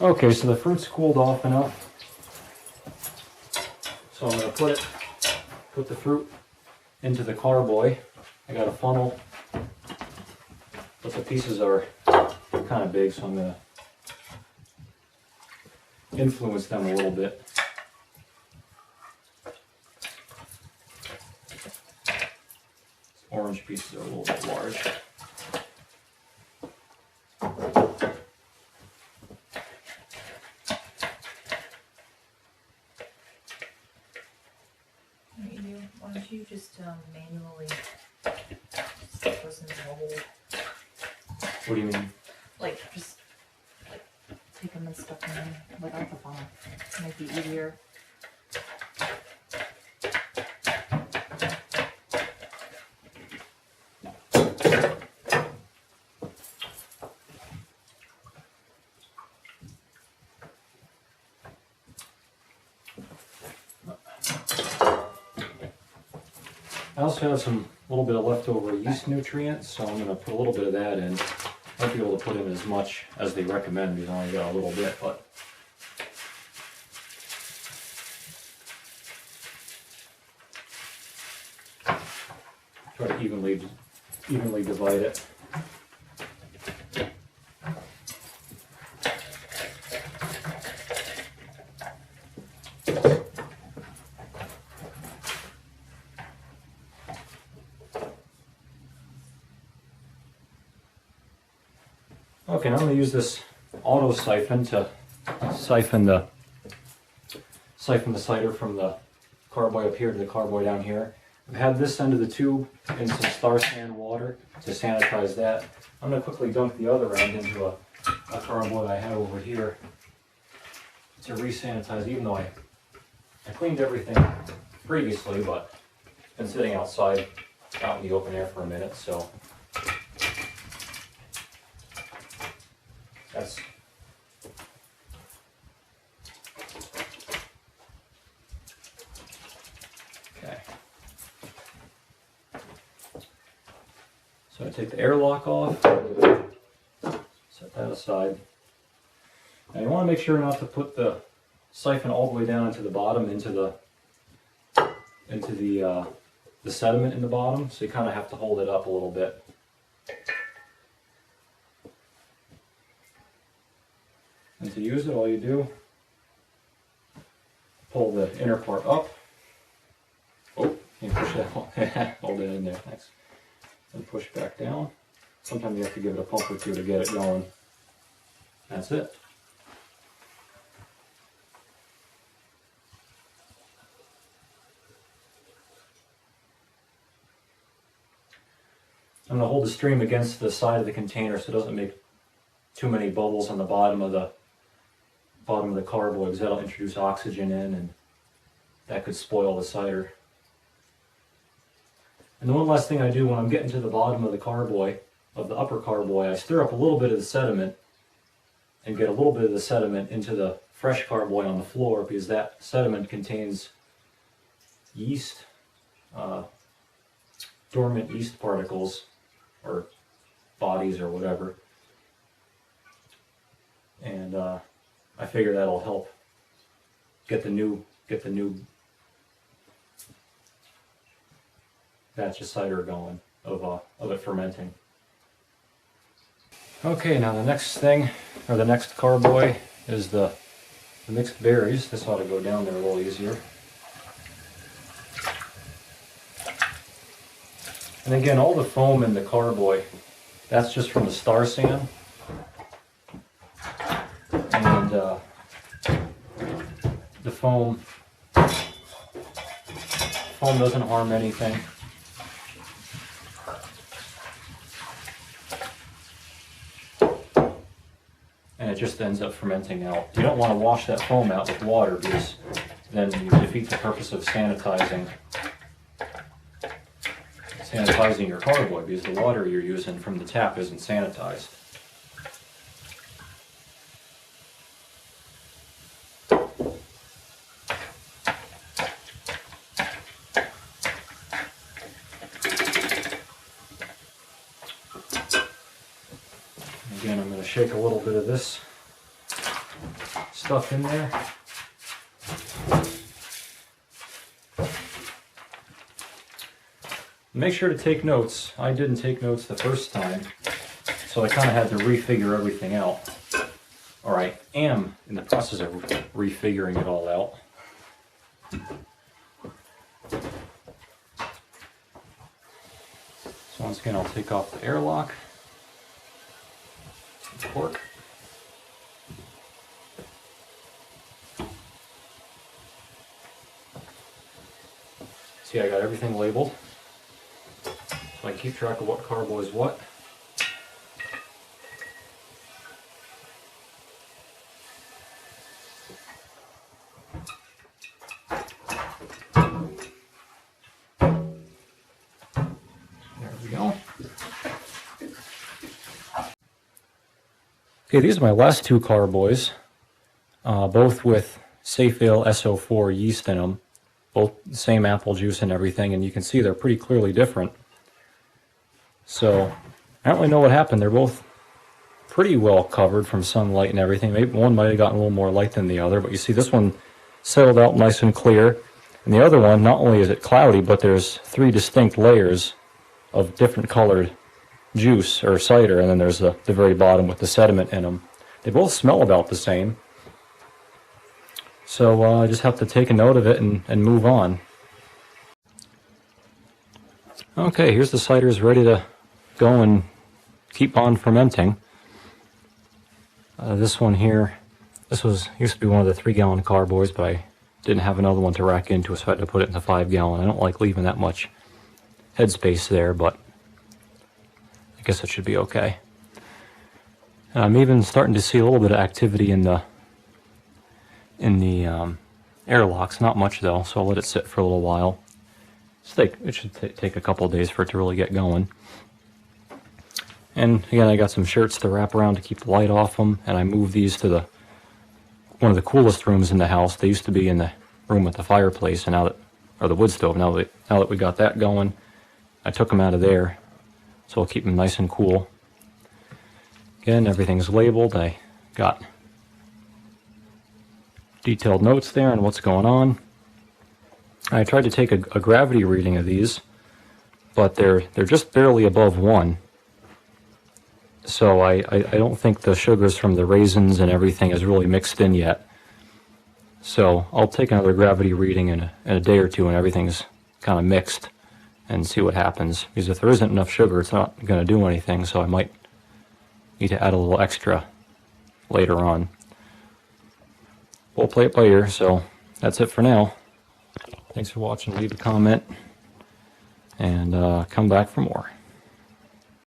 Okay, so the fruit's cooled off enough. So I'm going to put the fruit into the carboy. I got a funnel, but the pieces are kind of big, so I'm going to influence them a little bit. Orange pieces are a little bit large. Why don't you just manually stick those in the mold? What do you mean? Like, just like take them and stuff them in without the funnel. It might be easier. I also have a little bit of leftover yeast nutrients, so I'm going to put a little bit of that in. I won't be able to put in as much as they recommend because I only got a little bit, but try to evenly divide it. Okay, now I'm going to use this auto siphon to siphon the cider from the carboy up here to the carboy down here. I've had this end of the tube in some star sand water to sanitize that. I'm going to quickly dunk the other end into a carboy I have over here to re-sanitize, even though I cleaned everything previously, but it's been sitting outside out in the open air for a minute, so that's okay. So I take the airlock off, set that aside. Now you want to make sure not to put the siphon all the way down into the bottom, into the sediment in the bottom, so you kind of have to hold it up a little bit. And to use it, all you do, pull the inner part up. Oh, you push that, hold it in there, thanks. And push back down. Sometimes you have to give it a pump or two to get it going. That's it. I'm going to hold the stream against the side of the container so it doesn't make too many bubbles on the bottom of the carboy, because that'll introduce oxygen in and that could spoil the cider. And the one last thing I do when I'm getting to the bottom of the carboy, of the upper carboy, I stir up a little bit of the sediment and get a little bit of the sediment into the fresh carboy on the floor, because that sediment contains yeast, dormant yeast particles or bodies or whatever. And I figure that'll help get the new batch of cider going, of it fermenting. Okay, now the next thing, or the next carboy, is the mixed berries. This ought to go down there a little easier. And again, all the foam in the carboy, that's just from the star sand. And the foam doesn't harm anything. And it just ends up fermenting out. You don't want to wash that foam out with water, because then you defeat the purpose of sanitizing your carboy, because the water you're using from the tap isn't sanitized. Again, I'm going to shake a little bit of this stuff in there. Make sure to take notes. I didn't take notes the first time, so I kind of had to refigure everything out. Or I am in the process of refiguring it all out. So once again, I'll take off the airlock, cork. See, I got everything labeled, so I keep track of what carboy is what. There we go. Okay, these are my last two carboys, both with Safale S-04 yeast in them. Both the same apple juice and everything, and you can see they're pretty clearly different. So I don't really know what happened. They're both pretty well covered from sunlight and everything. Maybe one might have gotten a little more light than the other, but you see this one settled out nice and clear. And the other one, not only is it cloudy, but there's 3 distinct layers of different colored juice or cider, and then there's the very bottom with the sediment in them. They both smell about the same. So I just have to take a note of it and move on. Okay, here's the ciders ready to go and keep on fermenting. This one here, used to be one of the 3-gallon carboys, but I didn't have another one to rack into, so I had to put it in the 5-gallon. I don't like leaving that much headspace there, but I guess it should be okay. And I'm even starting to see a little bit of activity in the airlocks, not much though, so I'll let it sit for a little while. It should take a couple of days for it to really get going. And again, I got some shirts to wrap around to keep the light off them, and I moved these to one of the coolest rooms in the house. They used to be in the room with the fireplace, and or the wood stove. Now that we got that going, I took them out of there, so I'll keep them nice and cool. Again, everything's labeled. I got detailed notes there on what's going on. I tried to take a gravity reading of these, but they're just barely above 1. So I don't think the sugars from the raisins and everything is really mixed in yet. So I'll take another gravity reading in a day or two when everything's kind of mixed and see what happens. Because if there isn't enough sugar, it's not going to do anything, so I might need to add a little extra later on. We'll play it by ear, so that's it for now. Thanks for watching. Leave a comment and come back for more.